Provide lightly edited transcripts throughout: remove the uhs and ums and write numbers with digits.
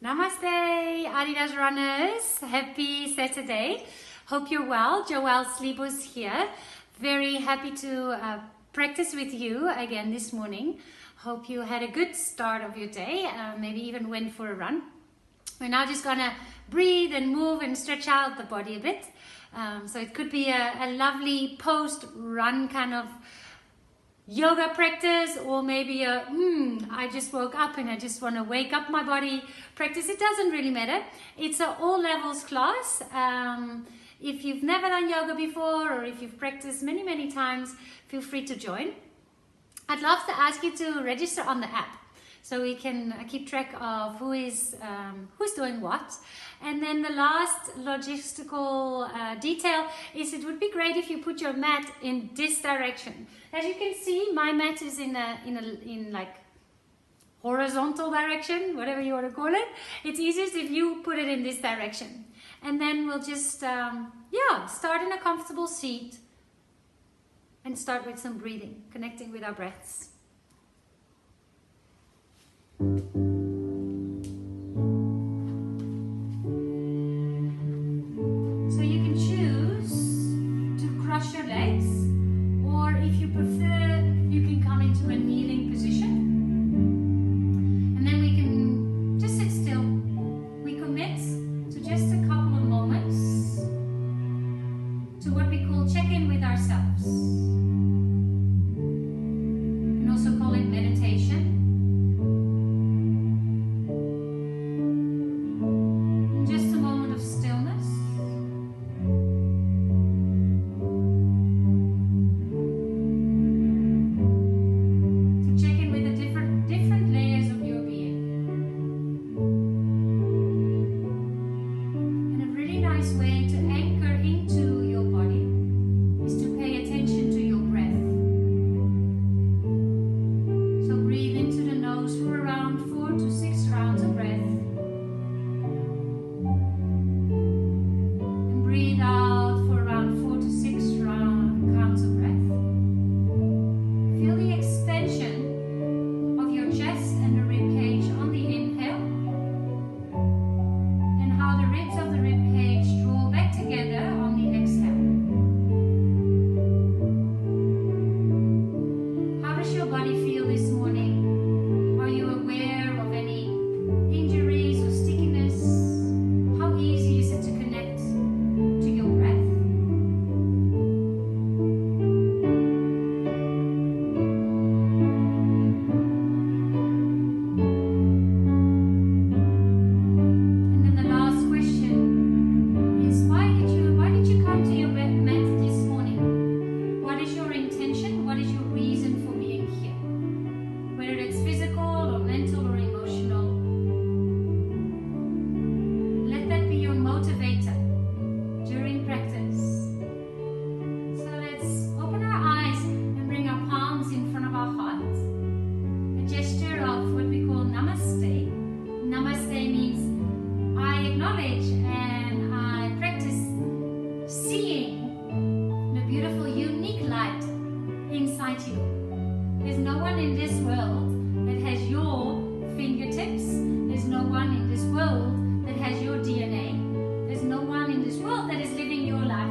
Namaste, Adidas runners. Happy Saturday. Hope you're well. Joëlle Sleepos here. Very happy to practice with you again this morning. Hope you had a good start of your day. Maybe even went for a run. We're now just gonna breathe and move and stretch out the body a bit. So it could be a lovely post-run kind of yoga practice, or maybe I just woke up and I just want to wake up my body practice. It doesn't really matter. It's an all levels class. If you've never done yoga before, or if you've practiced many times, feel free to join. I'd love to ask you to register on the app so we can keep track of who's doing what. And then the last logistical detail is it would be great if you put your mat in this direction. As you can see, my mat is in like horizontal direction, whatever you want to call it. It's easiest if you put it in this direction. And then we'll just start in a comfortable seat and start with some breathing, connecting with our breaths. So you can choose to cross your legs, or if you prefer, you can come into a kneeling position. And then we can just sit still. We commit to just a couple of moments to what we call check-in with ourselves. You can also call it meditation. There's no one in this world that has your fingertips. There's no one in this world that has your DNA. There's no one in this world that is living your life.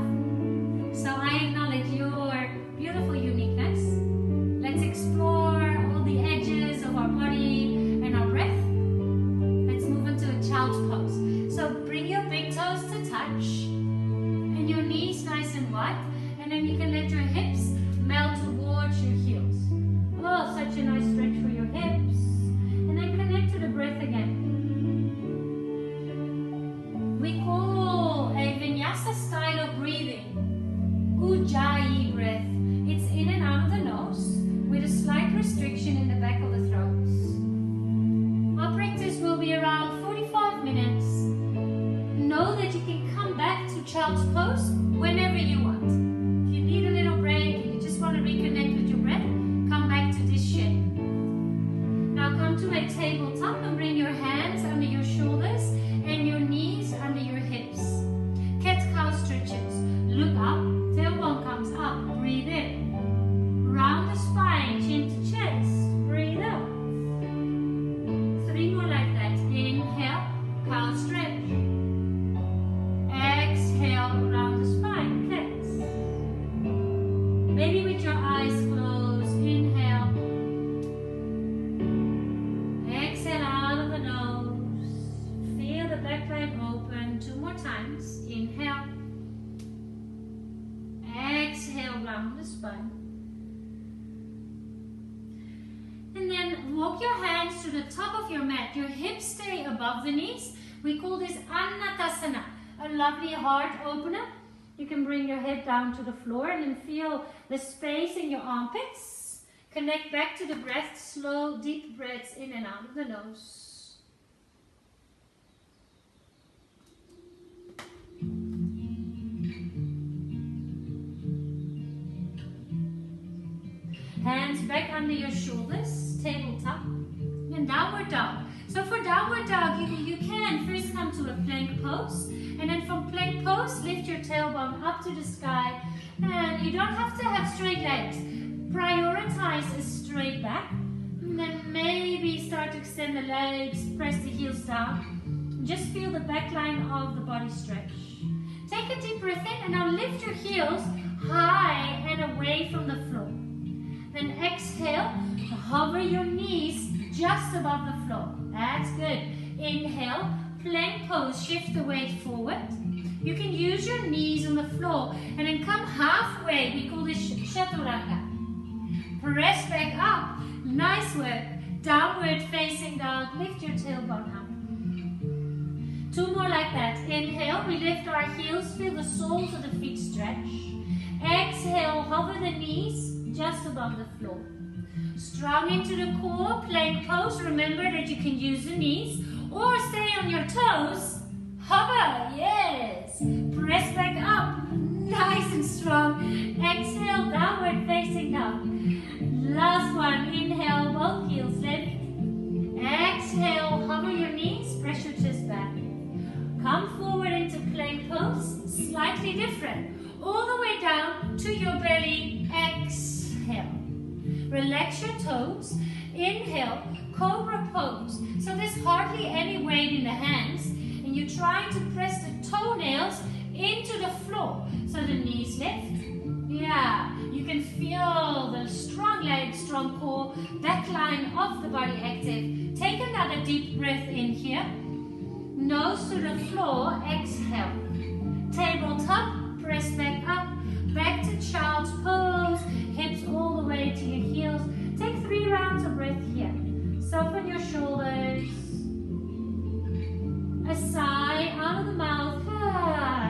So I acknowledge your beautiful uniqueness. Let's explore all the edges of our body and our breath. Let's move into a child's pose. So bring your big toes to touch and your knees nice and wide. And then you can let your hips melt towards your heels. Oh, such a nice stretch for your hips. And then connect to the breath again. We call a Vinyasa style of breathing Ujjayi breath. It's in and out of the nose with a slight restriction in the back of the throat. Our practice will be around 45 minutes. Know that you can come back to child's pose whenever you want. If you need a little break, you just want to reconnect with your breath, come back to this shape. Now come to a tabletop and bring your hands under your shoulders and your knees under your hips. Cat-cow stretches. Look up, tailbone comes up, breathe in. Round the spine, chin to chest, breathe out. 3 more like that. Inhale. walk your hands to the top of your mat. Your hips stay above the knees. We call this Anatasana, a lovely heart opener. You can bring your head down to the floor and then feel the space in your armpits. Connect back to the breath, slow, deep breaths in and out of the nose. Hands back under your shoulders, tabletop, and downward dog. So for downward dog, you can first come to a plank pose, and then from plank pose, lift your tailbone up to the sky, and you don't have to have straight legs. Prioritize a straight back, and then maybe start to extend the legs, press the heels down. Just feel the back line of the body stretch. Take a deep breath in, and now lift your heels high and away from the floor. Then exhale, hover your knees just above the floor. That's good. Inhale, plank pose, shift the weight forward. You can use your knees on the floor and then come halfway. We call this chaturanga. Press back up. Nice work. Downward facing dog. Lift your tailbone up. 2 more like that. Inhale, we lift our heels. Feel the soles of the feet stretch. Exhale, hover the knees just above the floor. Strong into the core, plank pose. Remember that you can use the knees or stay on your toes. Hover, yes. Press back up, nice and strong. Exhale, downward facing dog. Last one, inhale, both heels lift. Exhale, hover your knees, press your chest back. Come forward into plank pose, slightly different. All the way down to your belly, exhale. Relax your toes. Inhale, cobra pose. So there's hardly any weight in the hands, and you're trying to press the toenails into the floor. So the knees lift. Yeah, you can feel the strong legs, strong core, back line of the body active. Take another deep breath in here. Nose to the floor, exhale. Tabletop, press back up. Back to child's pose, hips all the way to your heels. Take 3 rounds of breath here. Soften your shoulders. A sigh out of the mouth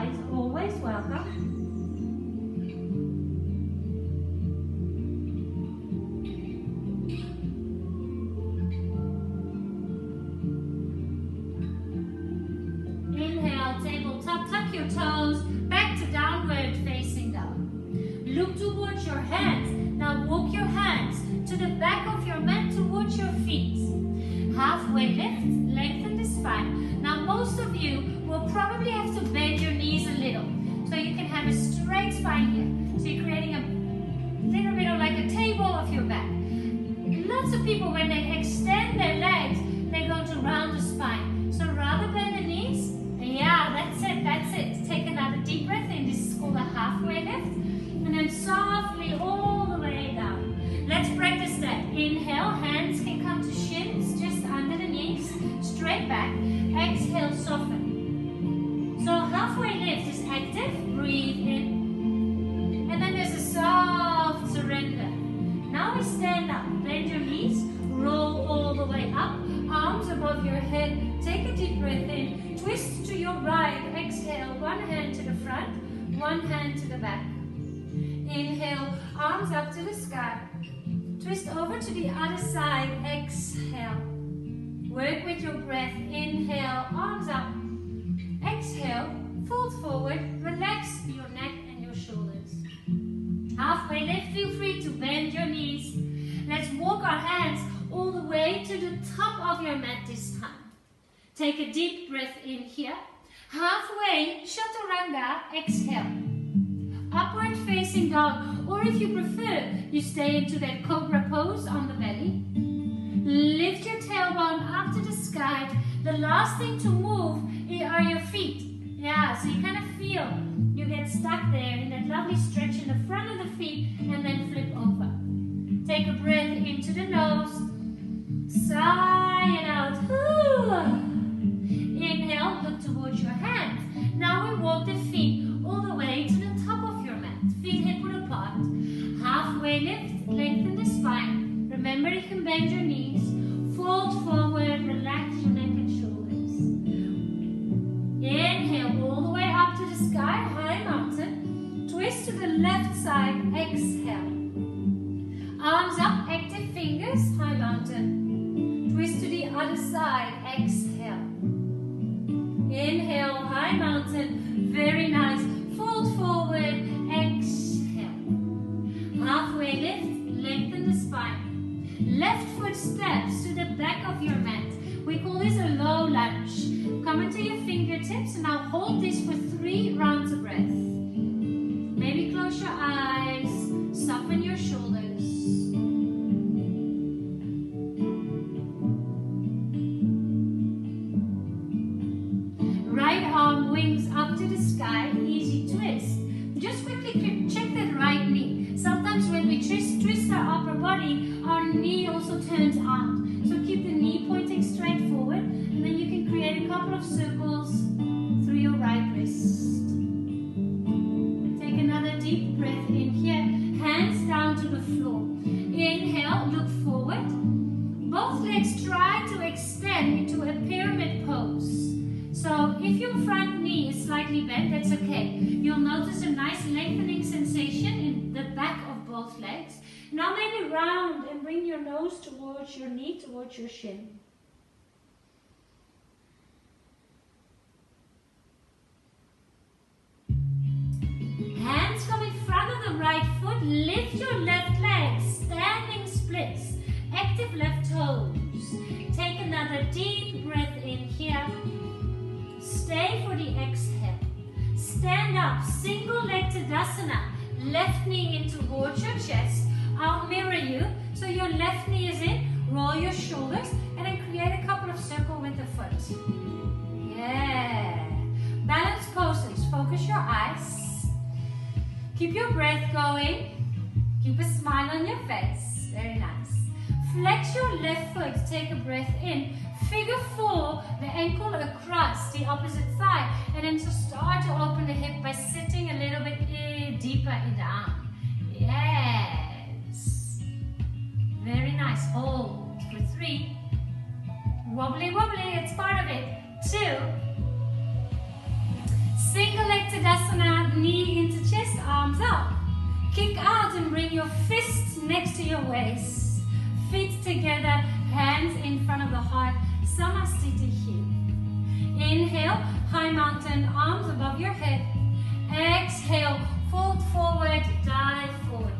is always welcome. Inhale, tabletop, tuck your toes, back to downward facing dog. Look towards your hands. Now walk your hands to the back of your mat towards your feet. Halfway lift, lengthen the spine. Now most of you will probably have to bend your knees a little so you can have a straight spine here. So you're creating a little bit of like a table of your back. Lots of people, when they extend their legs, they go to round the spine. So rather bend the knees. Yeah, that's it, that's it. Take another deep breath in. This is called a halfway lift. And then softly all the way down. Let's practice that. Inhale, hands can come to shins, just under the knees. Straight back. Exhale, soften. So halfway lift is active. Breathe in. And then there's a soft surrender. Now we stand up. Bend your knees. Roll all the way up. Arms above your head. Take a deep breath in. Twist to your right. Exhale. One hand to the front. One hand to the back. Inhale, arms up to the sky. Twist over to the other side. Exhale. Work with your breath. Inhale, arms up. Exhale, fold forward. Relax your neck and your shoulders. Halfway lift, feel free to bend your knees. Let's walk our hands all the way to the top of your mat this time. Take a deep breath in here. Halfway, chaturanga, exhale. Upward facing dog, or if you prefer, you stay into that cobra pose on the belly. Lift your tailbone up to the sky. The last thing to move are your feet. Yeah, so you kind of feel you get stuck there in that lovely stretch in the front of the feet and then flip over. Take a breath into the nose. Sigh it out. Inhale, look towards your hands. Now we walk the feet all the way to the top of your mat. Feet hip width apart. Halfway lift, lengthen the spine. Remember you can bend your knees. exhale. Arms up, active fingers, high mountain. Twist to the other side, exhale. Inhale, high mountain, very nice. Fold forward, exhale. Halfway lift, lengthen the spine. Left foot steps to the back of your mat. We call this a low lunge. Come into your fingertips and now hold this for 3 rounds of breath. Maybe close your eyes, soften your shoulders. Right arm wings up to the sky, easy twist. Just quickly check that right knee. Sometimes when we twist our upper body, our knee also turns out. So keep the knee pointing straight forward, and then you can create a couple of circles through your right wrist. Take another deep breath in here, hands down to the floor. Inhale, look forward. Both legs try to extend into a pyramid pose. So if your front knee is slightly bent, that's okay. You'll notice a nice lengthening sensation in the back of both legs. Now maybe round and bring your nose towards your knee, towards your shin. Hands come in front of the right foot. Lift your left leg, standing splits. Active left toes. Take another deep breath in here. Stay for the exhale. Stand up, single leg Tadasana. Left knee in towards your chest. I'll mirror you, so your left knee is in, roll your shoulders, and then create a couple of circles with the foot. Yeah. Balance poses, focus your eyes. Keep your breath going. Keep a smile on your face, very nice. Flex your left foot, take a breath in. Figure 4, the ankle across the opposite thigh, and then to start to open the hip by sitting a little bit deeper in the arm. Yes. Very nice. Hold for 3. Wobbly, wobbly, it's part of it. 2. Single leg Tadasana, knee into chest, arms up. Kick out and bring your fists next to your waist. Feet together, hands in front of the heart. Samasthiti here. Inhale, high mountain, arms above your head. Exhale, fold forward, dive forward.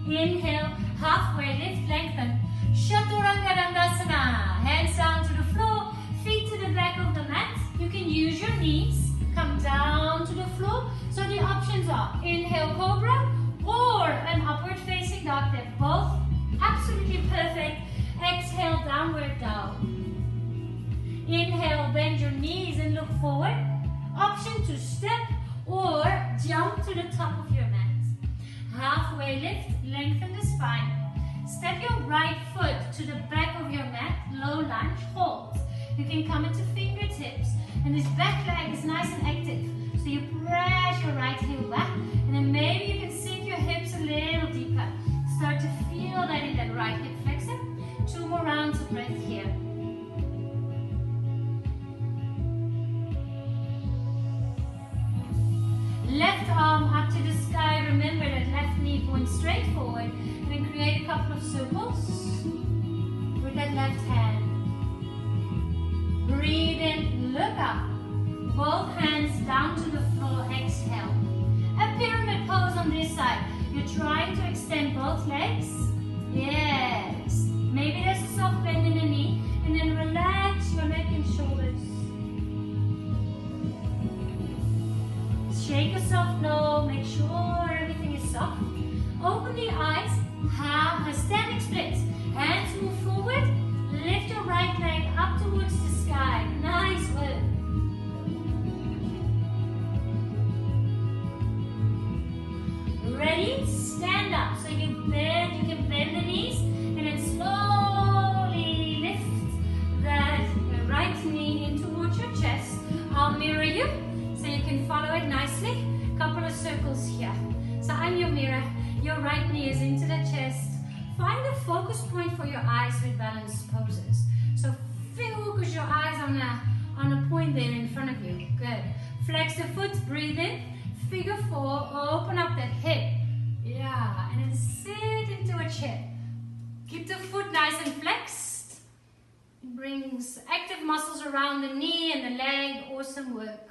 Inhale, halfway lift, lengthen. Chaturanga Dandasana. Hands down to the floor, feet to the back of the mat. You can use your knees, come down to the floor. So the options are inhale, cobra, or an upward facing dog. They're both absolutely perfect. Exhale, downward dog. Inhale, bend your knees and look forward. Option to step or jump to the top of your mat. Halfway lift, lengthen the spine. Step your right foot to the back of your mat, low lunge, hold. You can come into fingertips, and this back leg is nice and active. So you press your right heel back, and then maybe you can sink your hips a little deeper. Start to feel that in that right hip flexor. 2 more rounds of breath here. Left arm up to the sky. Remember that left knee points straight forward. And then create a couple of circles with that left hand. Breathe in, look up. Both hands down to the floor, exhale. A pyramid pose on this side. You're trying to extend both legs. Yes. Maybe there's a soft bend in the knee. And then relax your neck and shoulders. Shake a soft no, make sure everything is soft. Open the eyes, have a standing split. Hands move forward, lift your right leg up towards the sky. Nice work. Ready? Stand up. So you can bend the knees and then slowly lift that right knee in towards your chest. I'll mirror you. So you can follow it nicely. Couple of circles here. So I'm your mirror. Your right knee is into the chest. Find a focus point for your eyes with balanced poses. So focus your eyes on a point there in front of you. Good. Flex the foot, breathe in. Figure 4, open up that hip. Yeah, and then sit into a chair. Keep the foot nice and flexed. It brings active muscles around the knee and the leg. Awesome work.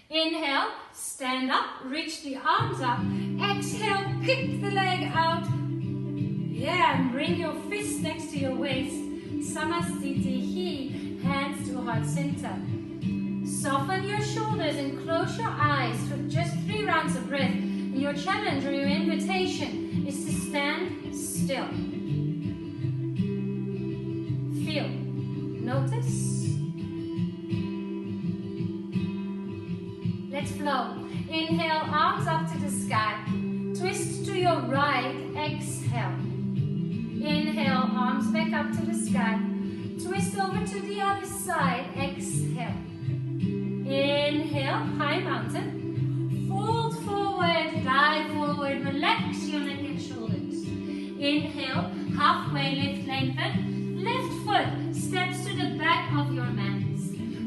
Inhale, stand up, reach the arms up. Exhale, kick the leg out. Yeah, and bring your fist next to your waist. Samastitihi, hands to heart center. Soften your shoulders and close your eyes for just 3 rounds of breath. And your challenge or your invitation is to stand still. Feel. Notice. Let's flow. Inhale, arms up to the sky. Twist to your right. Exhale. Inhale, arms back up to the sky. Twist over to the other side. Exhale. Inhale, high mountain. Fold forward, dive forward. Relax your neck and shoulders. Inhale, halfway lift, lengthen. Left foot steps to the back of your mat.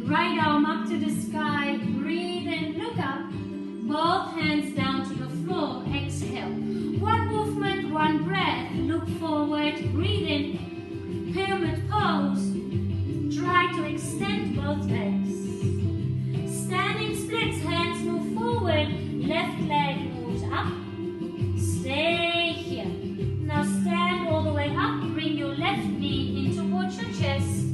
Right arm up to the sky. Breathe in, look up. Both hands down to the floor. Exhale. One movement, one breath. Look forward, breathe in. Pyramid pose. Try to extend both legs. Standing splits, hands move forward. Left leg moves up. Stay here. Now stand all the way up. Bring your left knee in towards your chest.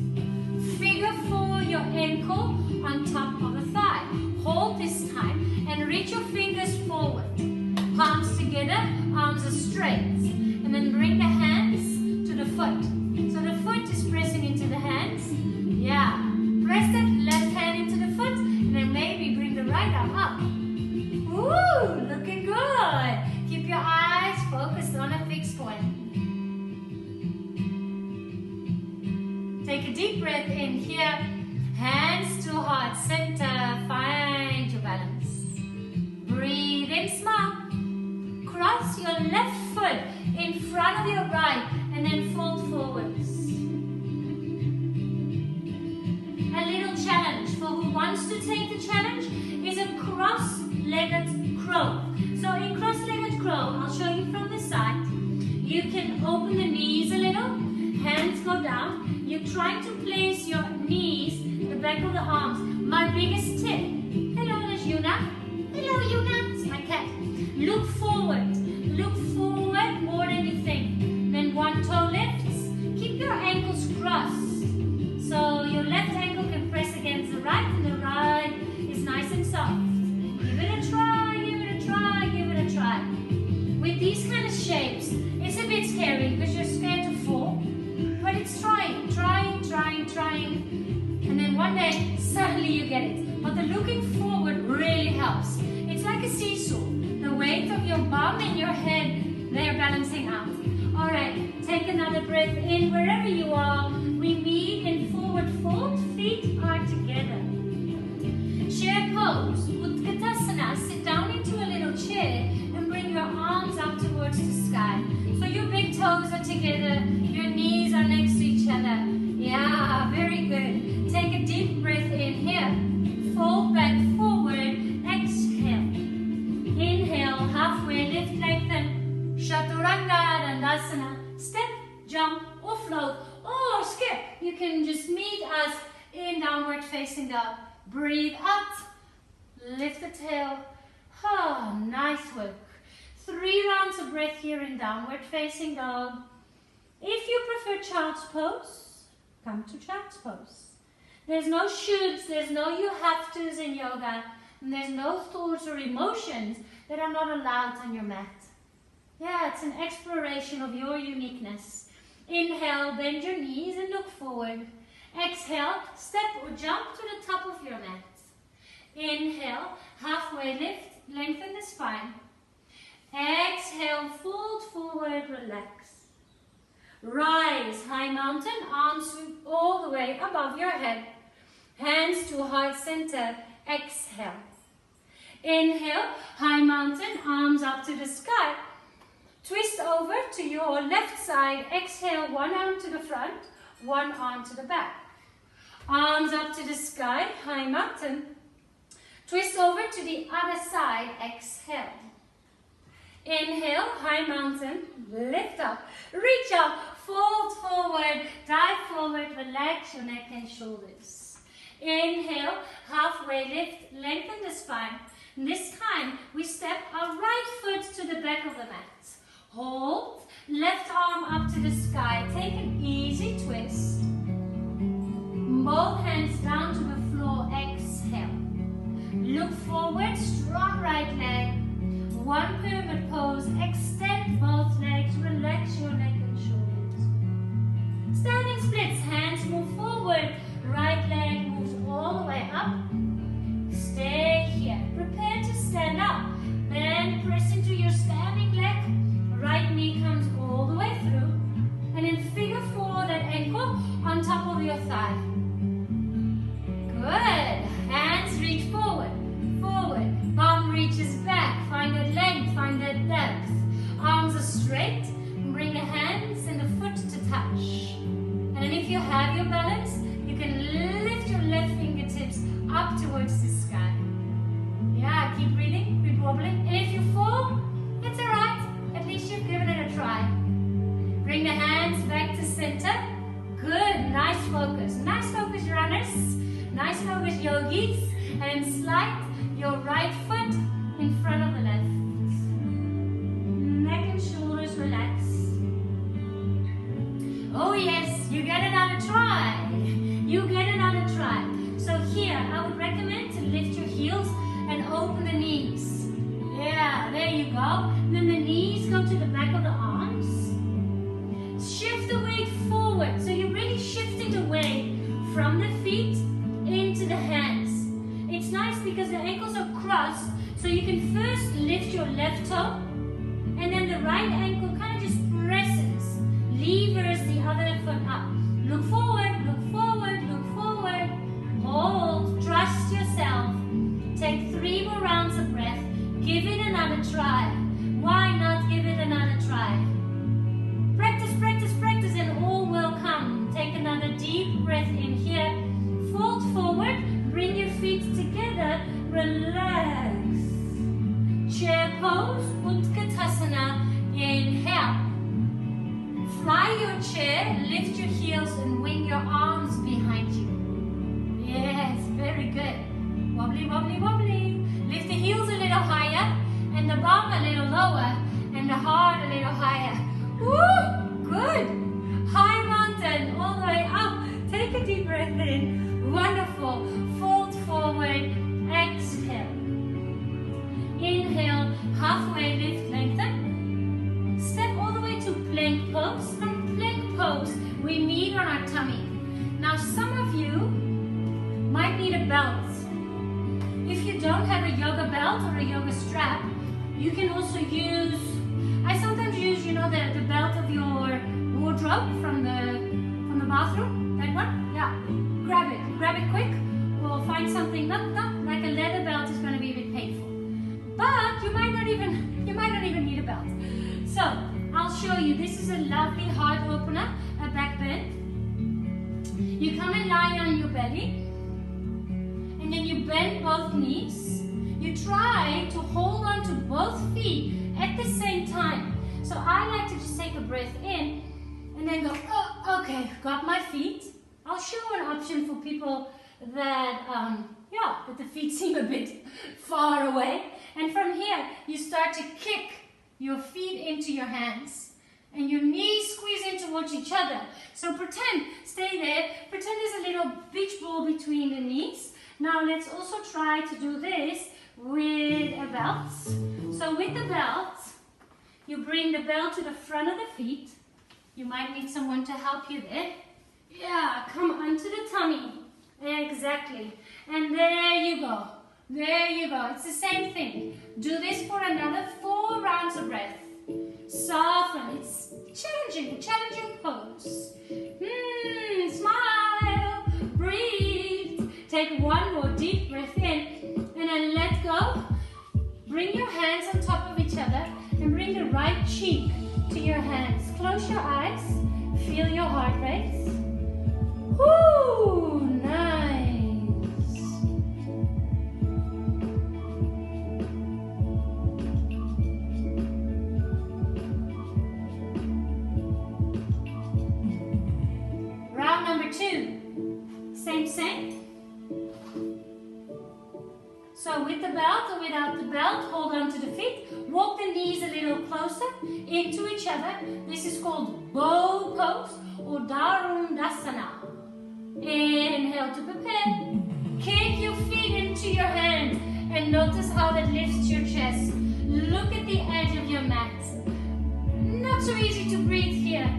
Figure 4 your ankle on top of the thigh. Hold this time and reach your fingers forward. Palms together, arms are straight. And then bring the hands to the foot. So the foot is pressing into the hands. Yeah. Press that left hand into the foot and then maybe bring the right arm up. Ooh, looking good. Keep your eyes focused on a fixed point. Take a deep breath in here. Hands to heart center. Find your balance. Breathe in, smile. Cross your left foot in front of your right and then fold forwards. A little challenge for who wants to take the challenge is a cross-legged crow. So in cross-legged crow, I'll show you from the side. You can open the knees a little, hands go down. You're trying to place your knees, the back of the arms. My biggest tip. Hello, there's Yuna. Hello, Yuna. It's my cat. Look forward. Look forward more than you think. Then one toe lifts. Keep your ankles crossed. So your left ankle can press against the right and the right is nice and soft. Give it a try, give it a try, give it a try. With these kind of shapes, it's a bit scary because you're scared to fall. But it's trying, trying, trying, trying. And then one day, suddenly you get it. But the looking forward really helps. It's like a seesaw. The weight of your bum and your head, they're balancing out. All right, take another breath in wherever you are. We meet in forward fold, feet are together. Chair pose, Utkatasana, sit down into a little chair and bring your arms up towards the sky. So your big toes are together, your knees are next to each other. Yeah, very good. Take a deep breath in here. Fold back forward, exhale. Inhale, halfway lift, lengthen. Chaturanga Dandasana. Step, jump, or float, or skip. You can just meet us in downward facing dog. Breathe out. Lift the tail. Oh, nice work. 3 rounds of breath here in downward facing dog. If you prefer child's pose, come to child's pose. There's no shoulds, there's no you have to's in yoga, and there's no thoughts or emotions that are not allowed on your mat. Yeah, it's an exploration of your uniqueness. Inhale, bend your knees and look forward. Exhale, step or jump to the top of your mat. Inhale, halfway lift, lengthen the spine. Exhale, fold forward, relax. Rise, high mountain, arms sweep all the way above your head. Hands to heart center, exhale. Inhale, high mountain, arms up to the sky. Twist over to your left side, exhale, one arm to the front, one arm to the back. Arms up to the sky, high mountain. Twist over to the other side, exhale. Inhale, high mountain, lift up, reach up, fold forward, dive forward, relax your neck and shoulders. Inhale, halfway lift, lengthen the spine. This time, we step our right foot to the back of the mat. Hold, left arm up to the sky, take an easy twist. Both hands down to the floor, exhale. Look forward, strong right leg. One pyramid pose, extend both legs, relax your neck and shoulders. Standing splits, hands move forward, right leg moves all the way up. Stay here, prepare to stand up. Then press into your standing leg, right knee comes all the way through. And in figure 4, that ankle on top of your thigh. Good, hands reach forward, forward. Palm reaches back, find that length, find that depth. Arms are straight, bring the hands and the foot to touch. And if you have your balance, you can lift your left fingertips up towards the sky. Yeah, keep breathing, keep wobbling. And if you fall, it's alright, at least you've given it a try. Bring the hands back to center. Good, nice focus runners, nice focus yogis. And slide your right foot in front of the left. Neck and shoulders relax. Oh yes, you get another try. You get another try. So here, I would recommend to lift your heels and open the knees. Yeah, there you go. And then the knees go to the back of the arms. Shift the weight forward. So you're really shifting the weight from the feet into the hands. It's nice because the ankles are crossed, so you can first lift your left toe, and then the right ankle kind of just presses, levers the other foot up. Look forward, look forward, look forward. Hold, trust yourself. Take 3 more rounds of breath. Give it another try. Why not give it another try? Practice, practice, practice, and all will come. Take another deep breath in here. Fold forward. Bring your feet together, relax. Chair pose, Utkatasana, inhale. Fly your chair, lift your heels and wing your arms behind you. Yes, very good. Wobbly, wobbly, wobbly. Lift the heels a little higher, and the bum a little lower, and the heart a little higher. Woo, good. High mountain, all the way up. Take a deep breath in. Wonderful. Fold forward, exhale. Inhale, halfway lift, lengthen. Step all the way to plank pose. From plank pose, we meet on our tummy. Now some of you might need a belt. If you don't have a yoga belt or a yoga strap, you can also use, I sometimes use, the belt of your wardrobe from the bathroom, that one, yeah. Grab it quick. We'll find something, not like a leather belt is going to be a bit painful. But you might not even need a belt. So, I'll show you. This is a lovely heart opener, a back bend. You come and lie on your belly. And then you bend both knees. You try to hold on to both feet at the same time. So I like to just take a breath in and then go, oh, okay, got my feet. I'll show an option for people that, that the feet seem a bit far away. And from here, you start to kick your feet into your hands. And your knees squeeze in towards each other. So pretend, stay there, pretend there's a little beach ball between the knees. Now let's also try to do this with a belt. So with the belt, you bring the belt to the front of the feet. You might need someone to help you there. Yeah, come onto the tummy. Exactly. And there you go. There you go. It's the same thing. Do this for another 4 rounds of breath. Soften. It's challenging pose. Smile. Breathe. Take 1 more deep breath in. And then let go. Bring your hands on top of each other. And bring the right cheek to your hands. Close your eyes. Feel your heart rate. Woo! Nice. 2. Same. So with the belt or without the belt, hold on to the feet. Walk the knees a little closer into each other. This is called bow pose or Darundasana. Inhale to prepare. Kick your feet into your hands and notice how that lifts your chest. Look at the edge of your mat. Not so easy to breathe here.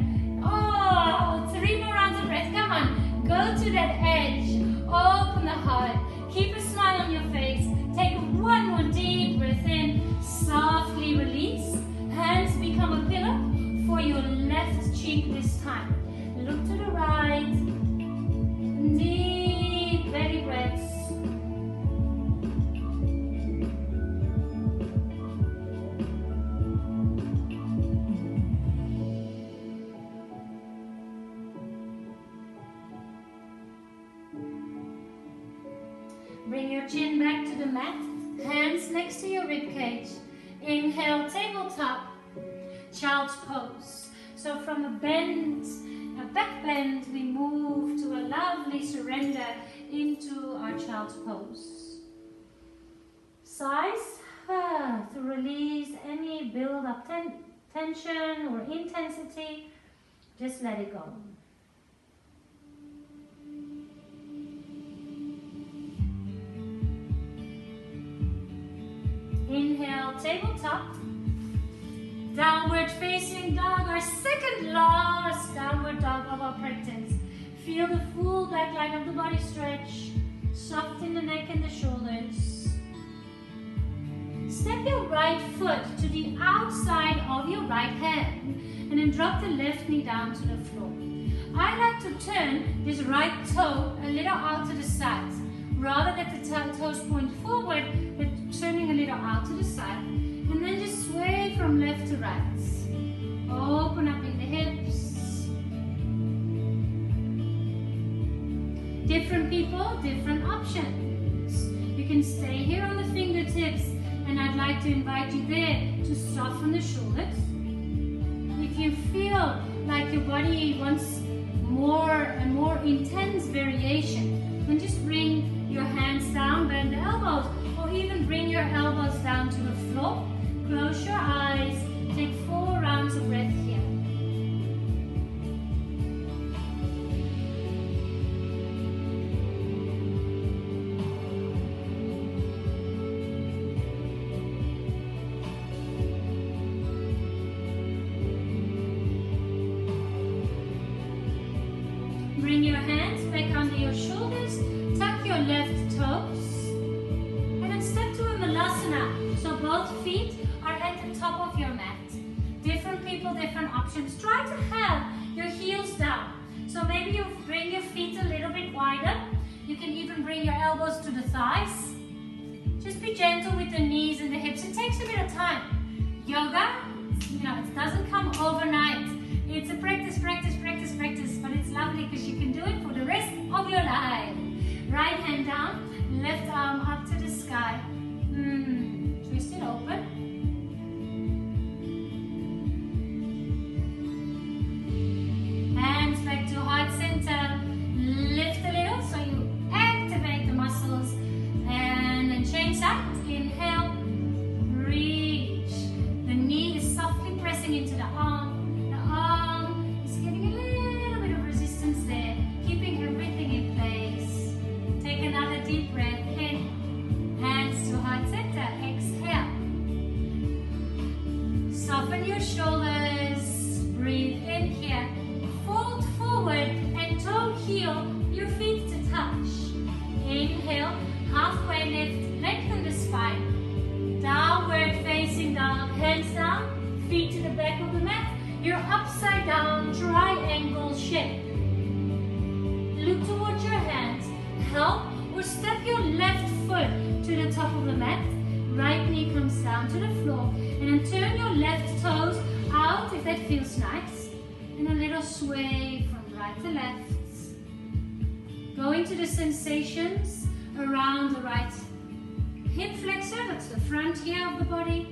Oh, 3 more rounds of breath. Come on, go to that edge. Open the heart. Keep a smile on your face. Take 1 more deep breath in. Softly release. Hands become a pillow for your left cheek this time. Look to the right. Deep belly breaths. Bring your chin back to the mat, hands next to your rib cage. Inhale, tabletop, child's pose. So from a bend, a back bend, we move to a lovely surrender into our child's pose. Sighs to release any build-up tension or intensity. Just let it go. Inhale, tabletop. Downward facing dog, our second last downward dog of our practice. Feel the full back line of the body stretch. Soften the neck and the shoulders. Step your right foot to the outside of your right hand and then drop the left knee down to the floor. I like to turn this right toe a little out to the side. Rather that the toes point forward, but turning a little out to the side. And then just sway from left to right. Open up in the hips. Different people, different options. You can stay here on the fingertips, and I'd like to invite you there to soften the shoulders. If you feel like your body wants a more intense variation, then just bring your hands down, bend the elbows, or even bring your elbows down to the floor. Close your eyes. Take 4 rounds of breath here. Bring your hands back under your shoulders. Tuck your left toes. And then step to a Vinyasa. So both feet are at the top of your mat. Different people, different options. Try to have your heels down. So maybe you bring your feet a little bit wider. You can even bring your elbows to the thighs. Just be gentle with the knees and the hips. It takes a bit of time. Yoga, it doesn't come overnight. It's a practice, but it's lovely because you can do it for the rest of your life. Right hand down, left arm up to the sky. Twist it open. Hands back to heart center. Lift a little so you activate the muscles. And then change sides. Inhale. Reach. The knee is softly pressing into the arm. The arm is getting a little bit of resistance there. Keeping everything in place. Take another deep breath in. Hands to heart center. Exhale. Soften your shoulders. Breathe in here. Fold forward and toe heel your feet to touch. Inhale, halfway lift, lengthen the spine. Downward facing dog, hands down, feet to the back of the mat. You're upside down, triangle shape. Look towards your hands. Help or step your left foot to the top of the mat. Right knee comes down to the floor. And then turn your left toes out if that feels nice. And a little sway from right to left. Go into the sensations around the right hip flexor, that's the front here of the body.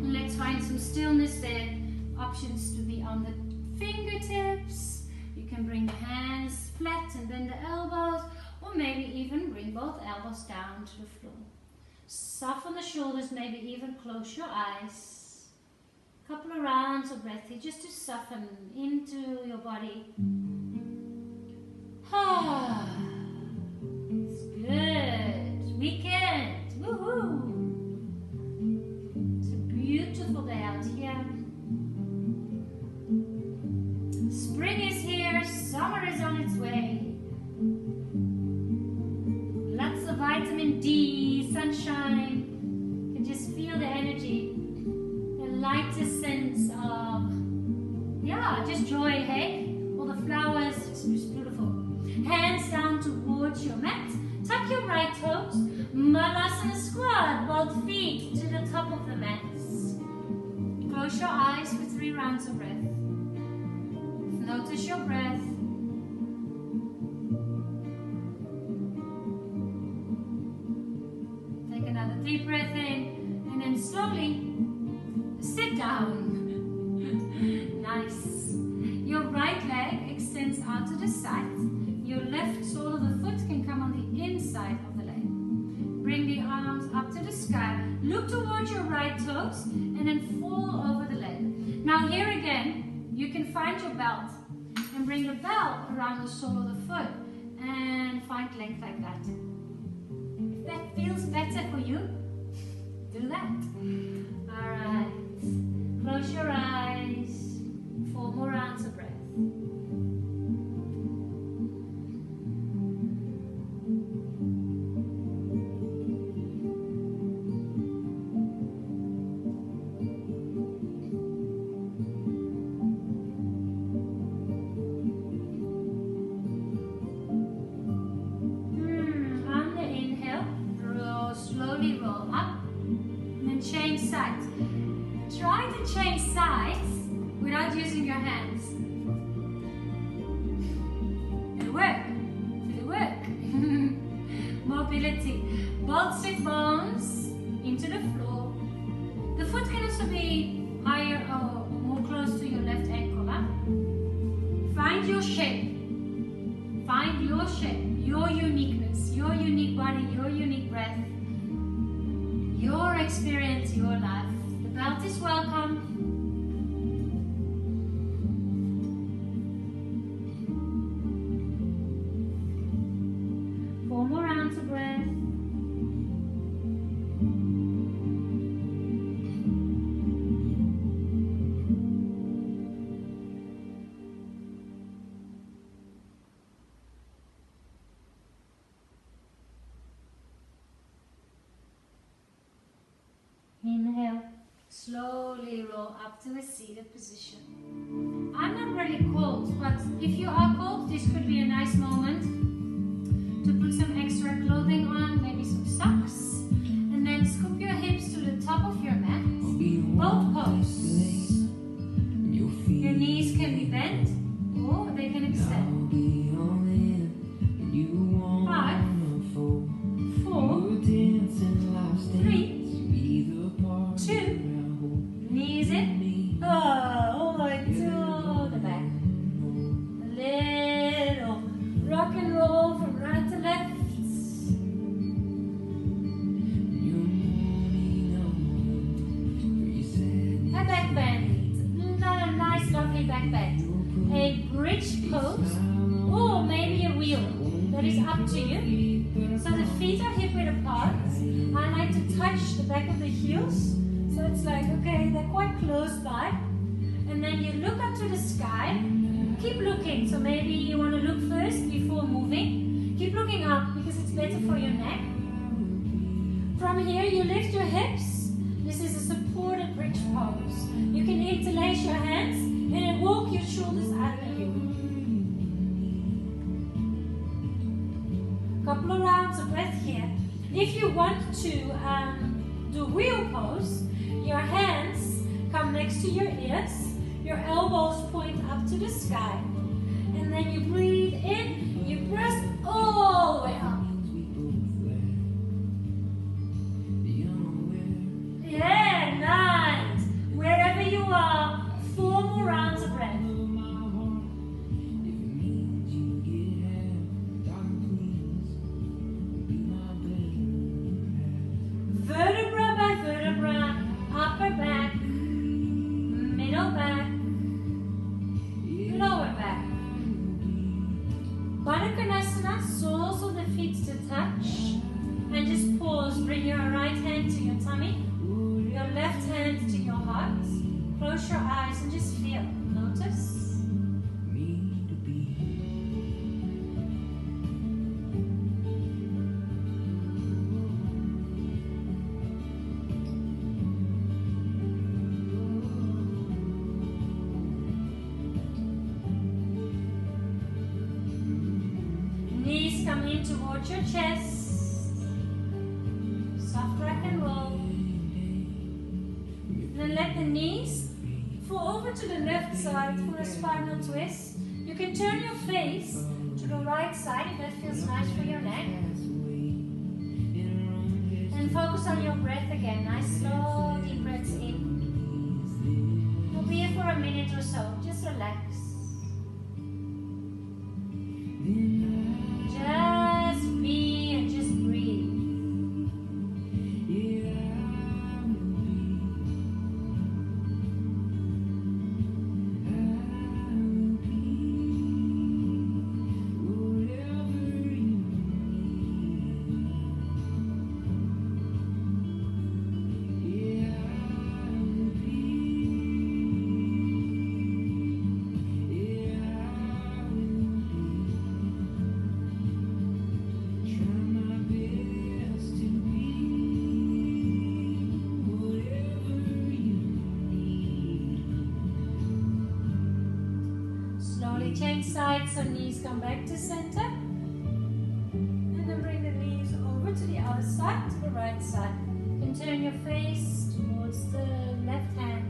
Let's find some stillness there. Options to be on the fingertips. You can bring the hands flat and bend the elbows, or maybe even bring both elbows down to the floor. Soften the shoulders, maybe even close your eyes. Couple of rounds of breath here just to soften into your body. It's good. Weekend. Woohoo! It's a beautiful day out here. Spring is here. Summer is on its way. Lots of vitamin D, sunshine. You can just feel the energy. The lightest sense of, just joy, hey? All the flowers, it's just beautiful. Hands down towards your mat. Tuck your right toes. Malasana squat, both feet to the top of the mat. Close your eyes for 3 rounds of breath. Notice your breath. Take another deep breath in, and then slowly sit down. Nice. Your right leg extends out to the side. Your left sole of the foot can come on the inside of the leg. Bring the arms up to the sky. Look towards your right toes and then fall over the leg. Now here again, you can find your belt and bring the belt around the sole of the foot and find length like that. If that feels better for you, do that. Alright. Close your eyes. 4 more rounds of breath. On the inhale, slowly roll up and then change sides. Try to change sides without using your hands. It'll work. It'll work. Mobility. Both sit bones into the floor. The foot can also be higher or more close to your left ankle. Huh? Find your shape. Find your shape, your uniqueness, your unique body, your unique breath, your experience, your life. The belt is welcome. More rounds of breath. Inhale, slowly roll up to a seated position. I'm not really cold, but if you are cold, this could be a nice moment to put some extra clothing on, maybe some socks, and then scoop your hips to the top of your mat. Both poses. Your knees can be bent or they can extend. 5, 4, 3, 2, knees in. Oh, to the back. A little rock and roll from right to left. A back bend. Another nice lovely back bend. A bridge pose or maybe a wheel. That is up to you. So the feet are hip width apart. I like to touch the back of the heels. So it's like, okay, they're quite close by. And then you look up to the sky. Keep looking. So maybe you want to look first before moving. Keep looking up because it's better for your neck. From here, you lift your hips. This is a supported bridge pose. You can interlace your hands and then walk your shoulders under you. Couple of rounds of breath here. If you want to do wheel pose, your hands come next to your ears, your elbows point up to the sky, and then you breathe in, you press all the way up. Yeah, nice. Wherever you are, 4 more rounds of breath. feet to touch. And just pause. Bring your right hand to your tummy, your left hand to your heart. Close your eyes and just feel. Notice. Knees come in towards your chest. Soft rock and roll. Then let the knees fall over to the left side for a spinal twist. You can turn your face to the right side if that feels nice for your neck. And focus on your breath again. Nice slow deep breaths in. We'll be here for a minute or so. Just relax. Just be and just breathe. Change sides so knees come back to center. And then bring the knees over to the other side, to the right side. You can turn your face towards the left hand.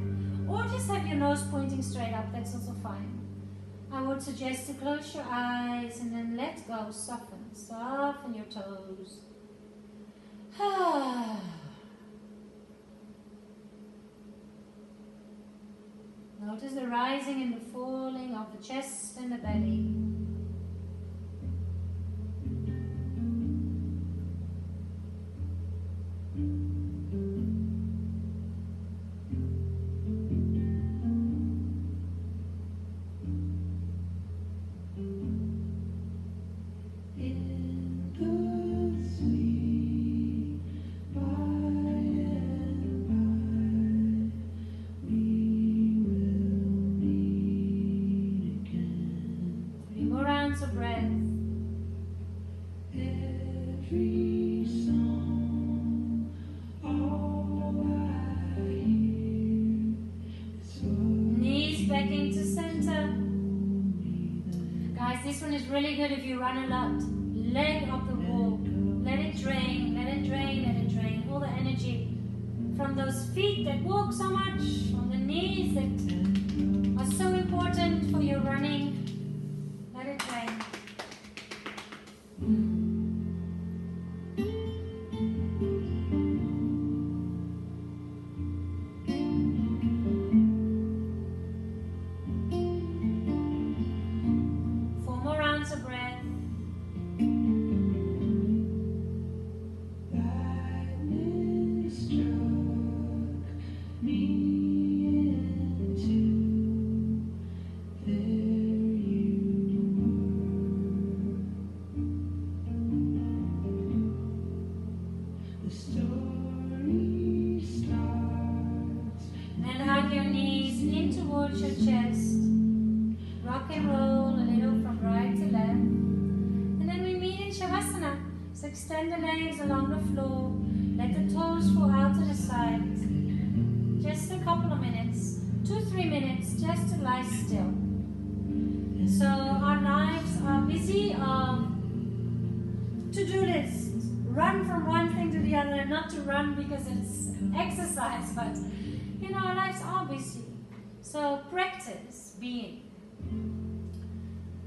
Or just have your nose pointing straight up, that's also fine. I would suggest to close your eyes and then let go, soften. Soften your toes. Notice the rising and the falling of the chest and the belly. Of breath. Every song, all I hear is knees back into center. Guys, this one is really good if you run a lot. Leg up the wall. Let it drain, let it drain, let it drain. All the energy from those feet that walk so much, from the knees that are so important for your running. Let it drain. 4 more rounds of breath. Lightning struck me into there you were. The story starts. And hug your knees in towards your chest. Rock and roll a little from right to left. And then we meet in Shavasana. So extend the legs along the floor. Let the toes fall out to the side. Just a couple of minutes. 2-3 minutes just to lie still. So our lives are busy to-do lists. Run from one thing to the other. Not to run because it's exercise, but you know, our lives are busy. So practice being.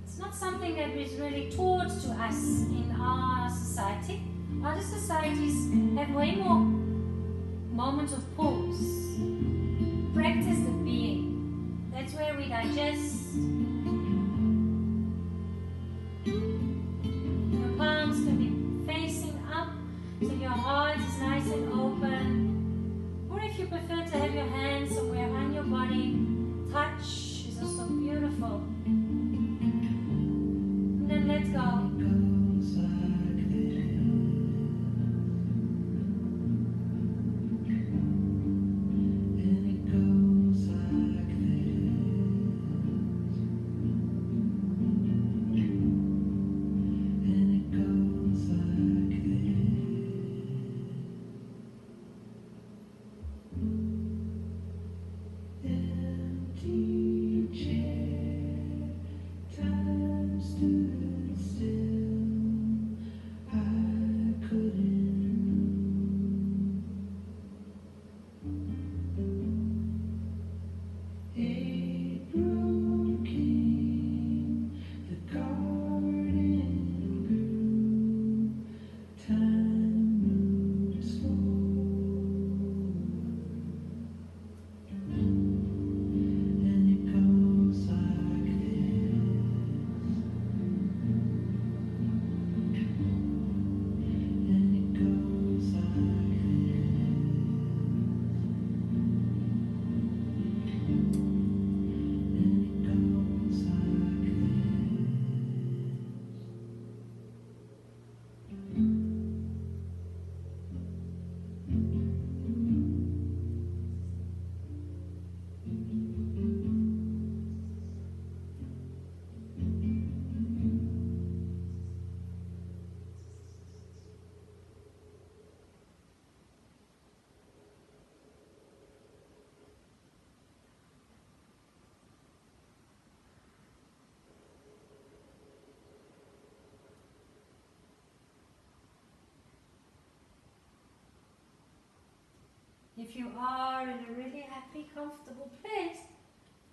It's not something that is really taught to us in our society. Other societies have way more moments of pause. Practice the being. That's where we digest. Your palms can be facing up, so your heart is nice and open. Or if you prefer to have your hands somewhere on your body, touch is also beautiful. And then let go. If you are in a really happy, comfortable place,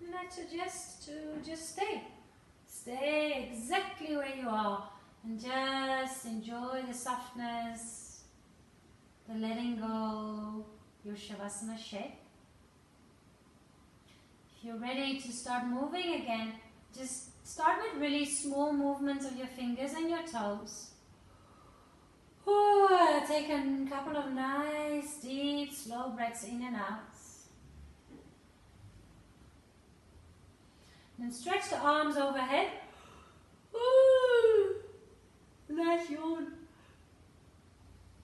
then I suggest to just stay. Stay exactly where you are and just enjoy the softness, the letting go, your Shavasana shape. If you're ready to start moving again, just start with really small movements of your fingers and your toes. Take a couple of nice, deep, slow breaths in and out. Then stretch the arms overhead. Nice yawn.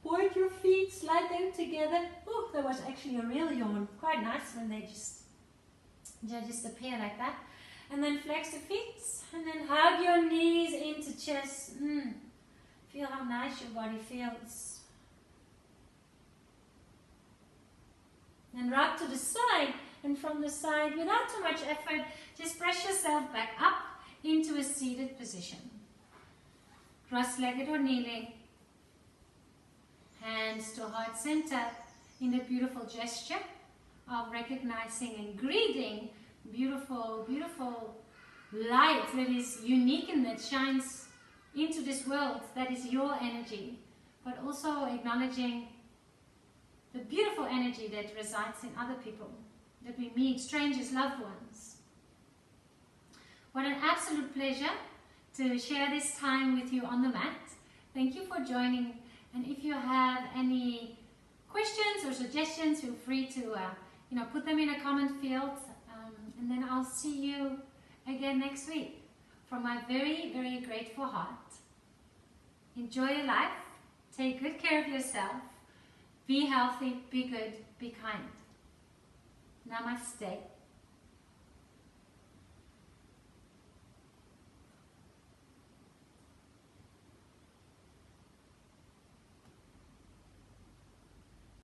Point your feet, slide them together. Oh, that was actually a real yawn. Quite nice when they just appear like that. And then flex the feet. And then hug your knees into chest. Feel how nice your body feels. Then rock to the side. And from the side, without too much effort, just press yourself back up into a seated position. Cross-legged or kneeling. Hands to heart center in the beautiful gesture of recognizing and greeting beautiful, beautiful light that is unique and that shines into this world. That is your energy, but also acknowledging the beautiful energy that resides in other people, that we meet, strangers, loved ones. What an absolute pleasure to share this time with you on the mat. Thank you for joining. And if you have any questions or suggestions, feel free to put them in a comment field. And then I'll see you again next week. From my very, very grateful heart. Enjoy your life. Take good care of yourself. Be healthy, be good, be kind. Namaste.